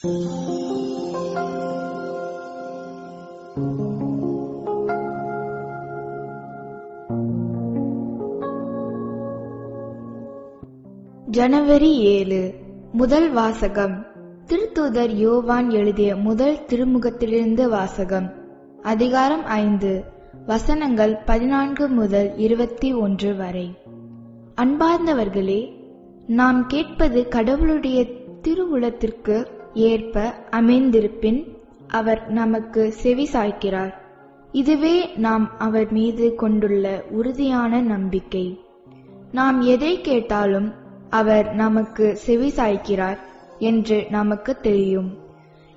ஜனவரி 7. முதல் வாசகம். திருத்தூதர் யோவான் எழுதிய முதல் திருமுகத்திலிருந்து வாசகம். அதிகாரம் 5, வசனங்கள் 14 முதல் 21 வரை. அன்பார்ந்தவர்களே, நாம் கேட்பது கடவுளுடைய திருவுளத்திற்கு ஏற்ப அமைந்திருப்பின் அவர் நமக்கு செவி சாய்க்கிறார். இதுவே நாம் அவர் மீது கொண்டுள்ள உறுதியான நம்பிக்கை. நாம் எதை கேட்டாலும் அவர் நமக்கு செவி சாய்க்கிறார் என்று நமக்கு தெரியும்.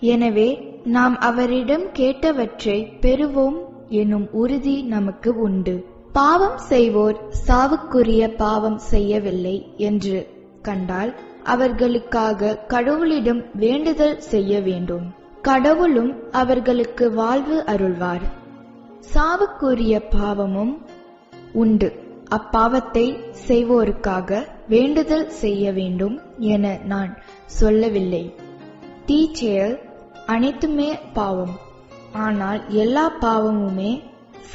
எனவே நாம் அவரிடம் கேட்டவற்றை பெறுவோம் எனும் உறுதி நமக்கு உண்டு. பாவம் செய்வோர் சாவுக்குரிய பாவம் செய்யவில்லை என்று கண்டால் அவர்களுக்காக கடவுளிடம் வேண்டுதல் செய்ய வேண்டும். கடவுளும் அவர்களுக்கு வாழ்வு அருள்வார். சாவுக்குரிய பாவமும் உண்டு. அப்பாவத்தை செய்வோருக்காக வேண்டுதல் செய்ய வேண்டும் என நான் சொல்லவில்லை. தீச்செயல் அனைத்துமே பாவம். ஆனால் எல்லா பாவமுமே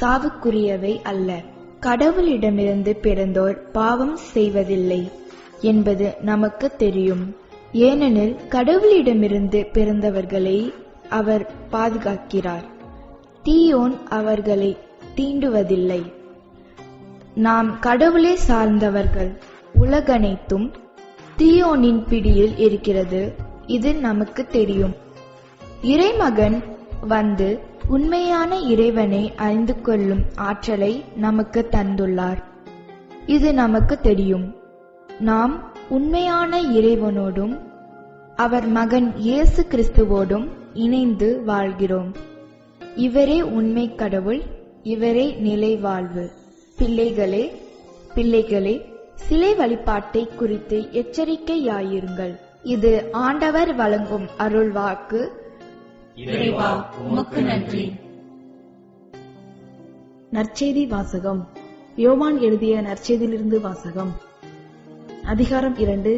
சாவுக்குரியவை அல்ல. கடவுளிடமிருந்து பிறந்தோர் பாவம் செய்வதில்லை என்பது நமக்கு தெரியும். ஏனெனில் கடவுளிடமிருந்து பிறந்தவர்களை அவர் பாதுகாக்கிறார். தீயோன் அவர்களை தீண்டுவதில்லை. நாம் கடவுளை சார்ந்தவர்கள். உலகனைத்தும் தீயோனின் பிடியில் இருக்கிறது. இது நமக்கு தெரியும். இறைமகன் வந்து உண்மையான இறைவனை அறிந்து கொள்ளும் ஆற்றலை நமக்கு தந்துள்ளார். இது நமக்கு தெரியும். நாம் உண்மையான இறைவனோடும் அவர் மகன் இயேசு கிறிஸ்துவோடும் இணைந்து வாழ்கிறோம். இவரே உண்மை கடவுள், இவரே நிலை வாழ்வு. பிள்ளைகளே, சிலை வழிபாட்டை குறித்து எச்சரிக்கையாயிருங்கள். இது ஆண்டவர் வழங்கும் அருள் வாக்கு. இறைவா, உமக்கு நன்றி. நற்செய்தி வாசகம். யோவான் எழுதிய நற்செய்தியிலிருந்து வாசகம். அதிகாரம் 2,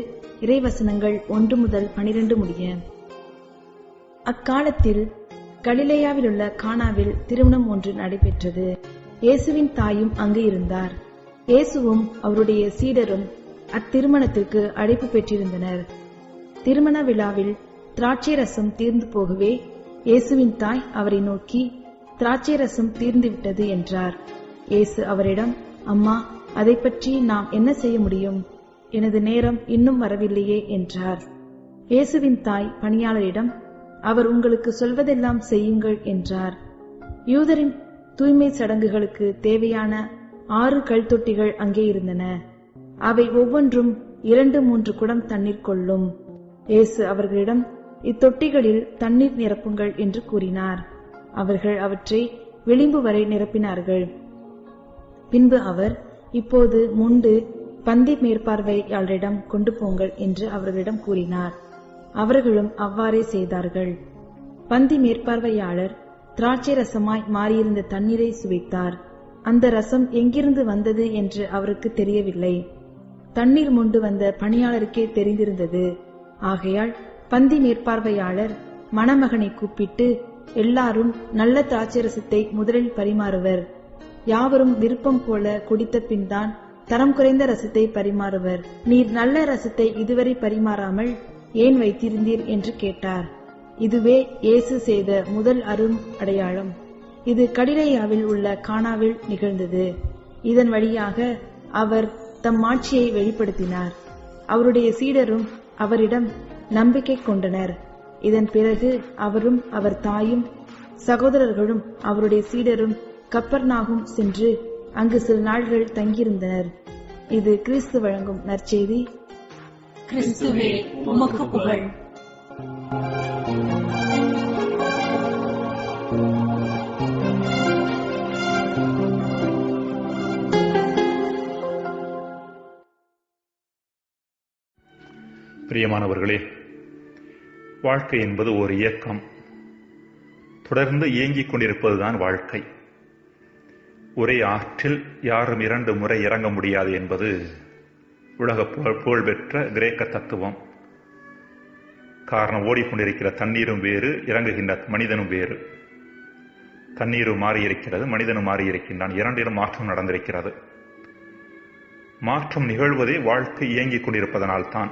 இறைவசனங்கள் 1 முதல் 12 முடிய. அக்காலத்தில் கலிலேயாவிலுள்ள கானாவில் திருமணம் ஒன்று நடைபெற்றது. இயேசுவின் தாயும் அங்கு இருந்தார். இயேசுவும் அவருடைய சீடரும் அத்திருமணத்திற்கு அழைப்பு பெற்றிருந்தனர். திருமண விழாவில் திராட்சை ரசம் தீர்ந்து போகவே இயேசுவின் தாய் அவரை நோக்கி, திராட்சை ரசம் தீர்ந்துவிட்டது என்றார். இயேசு அவரிடம், அம்மா, அதை பற்றி நாம் என்ன செய்ய முடியும்? எனது நேரம் இன்னும் வரவில்லையே என்றார். இயேசுவின் தாய் பணியாளரிடம், அவர் உங்களுக்கு சொல்வதெல்லாம் செய்யுங்கள் என்றார். யூதரின் தூய்மை சடங்குகளுக்கு தேவையான 6 கல் தொட்டிகள் அங்கே இருந்தன. அவை ஒவ்வொன்றும் 2-3 குடம் தண்ணீர் கொள்ளும். இயேசு அவர்களிடம், இத்தொட்டிகளில் தண்ணீர் நிரப்புங்கள் என்று கூறினார். அவர்கள் அவற்றை விளிம்பு வரை நிரப்பினார்கள். பின்பு அவர், இப்போது முண்டு பந்தி மேற்பார்வையாளரிடம் கொண்டு போங்கள் என்று அவர்களிடம் கூறினார். அவர்களும் அவ்வாறே செய்தார்கள். பந்தி மேற்பார்வையாளர் திராட்சை ரசமாய் மாறியிருந்த தண்ணீரை சுவைத்தார். அந்த ரசம் எங்கிருந்து வந்தது என்று அவருக்கு தெரியவில்லை. தண்ணீர் மொண்டு வந்த பணியாளருக்கே தெரிந்திருந்தது. ஆகையால் பந்தி மேற்பார்வையாளர் மணமகனை கூப்பிட்டு, எல்லாரும் நல்ல திராட்சை ரசத்தை முதலில் பரிமாறுவர். யாவரும் விருப்பம் போல குடித்த பின் தான் தரம் குறைந்த ரசத்தை பரிமாறுவர். நீர் நல்ல ரசத்தை இதுவரை பரிமாறாமல் ஏன் வைத்திருந்தீர் என்று கேட்டார். இதுவே இயேசு செய்த முதல் அரும் அடையாளம். இது கலிலேயாவில் உள்ள கானாவில் நிகழ்ந்தது. இதன் வழியாக அவர் தம் ஆட்சியை வெளிப்படுத்தினார். அவருடைய சீடரும் அவரிடம் நம்பிக்கை கொண்டனர். இதன் பிறகு அவரும் அவர் தாயும் சகோதரர்களும் அவருடைய சீடரும் கப்பர்நாகும் சென்று அங்கு சில நாள்கள் தங்கியிருந்தனர். இது கிறிஸ்து வழங்கும் நற்செய்தி. கிறிஸ்துவே, உமக்கு புகழ். பிரியமானவர்களே, வாழ்க்கை என்பது ஒரு இயக்கம். தொடர்ந்து இயங்கிக் கொண்டிருப்பதுதான் வாழ்க்கை. ஒரே ஆற்றில் யாரும் 2 முறை இறங்க முடியாது என்பது உலக புகழ்பெற்ற கிரேக்க தத்துவம். காரணம், ஓடிக்கொண்டிருக்கிற தண்ணீரும் வேறு, இறங்குகின்ற மனிதனும் வேறு. தண்ணீரும் மாறியிருக்கிறது, மனிதனும் மாறியிருக்கின்றான். இரண்டிலும் மாற்றம் நடந்திருக்கிறது. மாற்றம் நிகழ்வதே வாழ்க்கை இயங்கிக் கொண்டிருப்பதனால்தான்.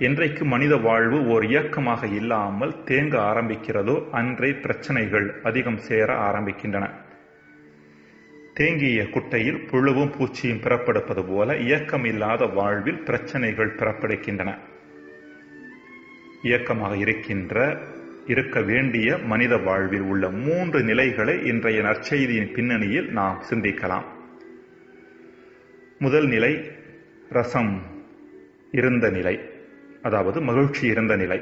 என்றைக்கு மனித வாழ்வு ஓர் இயக்கமாக இல்லாமல் தேங்க ஆரம்பிக்கிறதோ அன்றே பிரச்சனைகள் அதிகம் சேர ஆரம்பிக்கின்றன. தேங்கிய குட்டையில் புழுவும் பூச்சியும் பிறப்பெடுப்பது போல இயக்கம் இல்லாத வாழ்வில் பிரச்சனைகள் பிறப்பெடுக்கின்றன. இயக்கமாக இருக்க வேண்டிய மனித வாழ்வில் உள்ள 3 நிலைகளை இன்றைய நற்செய்தியின் பின்னணியில் நாம் சிந்திக்கலாம். முதல் நிலை ரசம் இருந்த நிலை, அதாவது மகிழ்ச்சி இருந்த நிலை.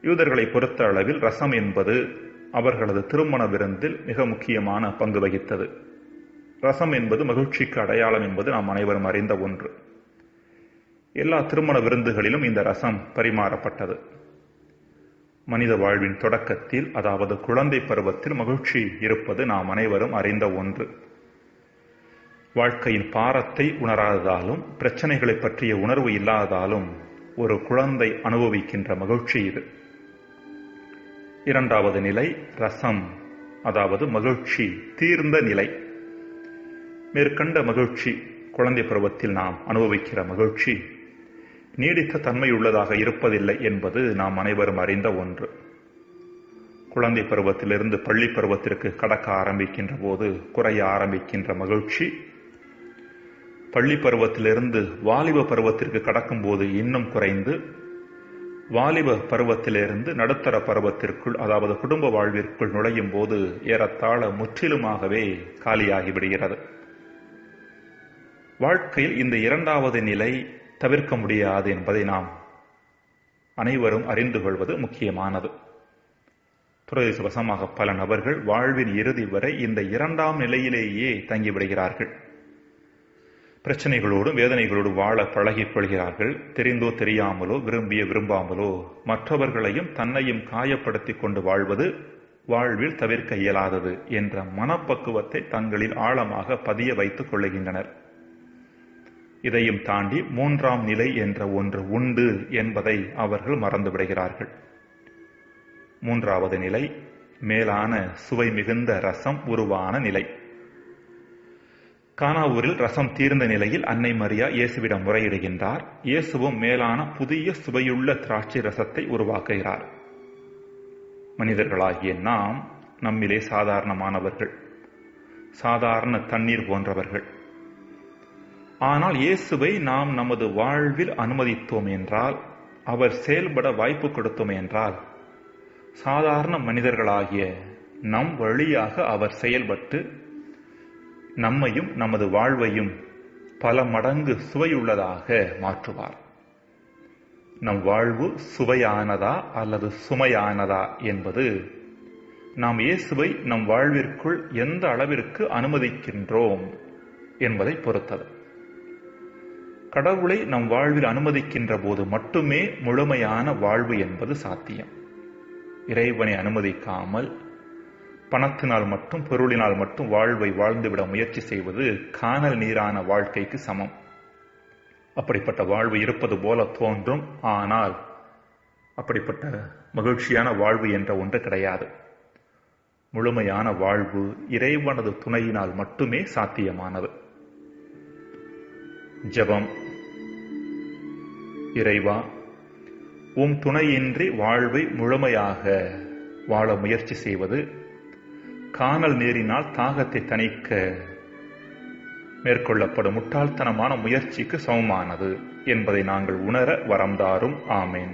யூதர்களை பொறுத்த அளவில் ரசம் என்பது அவர்களது திருமண விருந்தில் மிக முக்கியமான பங்கு வகித்தது. ரசம் என்பது மகிழ்ச்சிக்கு அடையாளம் என்பது நாம் அனைவரும் அறிந்த ஒன்று. எல்லா திருமண விருந்துகளிலும் இந்த ரசம் பரிமாறப்பட்டது. மனித வாழ்வின் தொடக்கத்தில், அதாவது குழந்தை பருவத்தில் மகிழ்ச்சி இருப்பது நாம் அனைவரும் அறிந்த ஒன்று. வாழ்க்கையின் பாரத்தை உணராததாலும் பிரச்சனைகளை பற்றிய உணர்வு இல்லாததாலும் ஒரு குழந்தை அனுபவிக்கின்ற மகிழ்ச்சி இது. இரண்டாவது நிலை ரசம், அதாவது மகிழ்ச்சி தீர்ந்த நிலை. மேற்கண்ட மகிழ்ச்சி, குழந்தை பருவத்தில் நாம் அனுபவிக்கிற மகிழ்ச்சி நீடித்த தன்மையுள்ளதாக இருப்பதில்லை என்பது நாம் அனைவரும் அறிந்த ஒன்று. குழந்தை பருவத்திலிருந்து பள்ளி பருவத்திற்கு கடக்க ஆரம்பிக்கின்ற போது குறைய ஆரம்பிக்கின்ற மகிழ்ச்சி, பள்ளி பருவத்திலிருந்து வாலிப பருவத்திற்கு கடக்கும் போது இன்னும் குறைந்து, வாலிப பருவத்திலிருந்து நடுத்தர பருவத்திற்குள், அதாவது குடும்ப வாழ்விற்குள் நுழையும் போது ஏறத்தாழ முற்றிலுமாகவே காலியாகிவிடுகிறது. வாழ்க்கையில் இந்த இரண்டாவது நிலை தவிர்க்க முடியாது என்பதை நாம் அனைவரும் அறிந்து கொள்வது முக்கியமானது. துரதிர்ஷ்டவசமாக பல நபர்கள் வாழ்வின் இறுதி வரை இந்த இரண்டாம் நிலையிலேயே தங்கிவிடுகிறார்கள். பிரச்சனைகளோடும் வேதனைகளோடு வாழ பழகிக் கொள்கிறார்கள். தெரிந்தோ தெரியாமலோ, விரும்பாமலோ மற்றவர்களையும் தன்னையும் காயப்படுத்திக் கொண்டு வாழ்வது வாழ்வில் தவிர்க்க இயலாதது என்ற மனப்பக்குவத்தை தங்களில் ஆழமாக பதிய வைத்துக் கொள்ளுகின்றனர். இதையும் தாண்டி 3ஆம் நிலை என்ற ஒன்று உண்டு என்பதை அவர்கள் மறந்துவிடுகிறார்கள். 3வது நிலை மேலான சுவை மிகுந்த ரசம் உருவான நிலை. கானாவூரில் ரசம் தீர்ந்த நிலையில் அன்னை மரியா இயேசுவிடம் முறையிடுகின்றார். இயேசுவும் மேலான புதிய சுவையுள்ள திராட்சை ரசத்தை உருவாக்குகிறார். மனிதர்களாகிய நாம் நம்மிலே சாதாரணமானவர்கள், சாதாரண தண்ணீர் போன்றவர்கள். ஆனால் இயேசுவை நாம் நமது வாழ்வில் அனுமதித்தோம் என்றால், அவர் செயல்பட வாய்ப்பு கொடுத்தோம் என்றால், சாதாரண மனிதர்களாகிய நம் வழியாக அவர் செயல்பட்டு நம்மையும் நமது வாழ்வையும் பல மடங்கு சுவையுள்ளதாக மாற்றுவார். நம் வாழ்வு சுவையானதா அல்லது சுமையானதா என்பது நாம் இயேசுவை நம் வாழ்விற்குள் எந்த அளவிற்கு அனுமதிக்கின்றோம் என்பதை பொறுத்தது. கடவுளை நம் வாழ்வில் அனுமதிக்கின்ற போது மட்டுமே முழுமையான வாழ்வு என்பது சாத்தியம். இறைவனை அனுமதிக்காமல் பணத்தினால் மட்டும் பொருளினால் மட்டும் வாழ்வை வாழ்ந்துவிட முயற்சி செய்வது கானல் நீரான வாழ்க்கைக்கு சமம். அப்படிப்பட்ட வாழ்வு இருப்பது போல தோன்றும், ஆனால் அப்படிப்பட்ட மகிழ்ச்சியான வாழ்வு என்ற ஒன்று கிடையாது. முழுமையான வாழ்வு இறைவனது துணையினால் மட்டுமே சாத்தியமானது. ஜெபம். இறைவா, உம் துணையின்றி வாழ்வை முழுமையாக வாழ முயற்சி செய்வது கானல் நீரினால் தாகத்தை தணிக்க மேற்கொள்ளப்படும் முட்டாள்தனமான முயற்சிக்கு சமமானது என்பதை நாங்கள் உணர வரம்தாரும். ஆமேன்.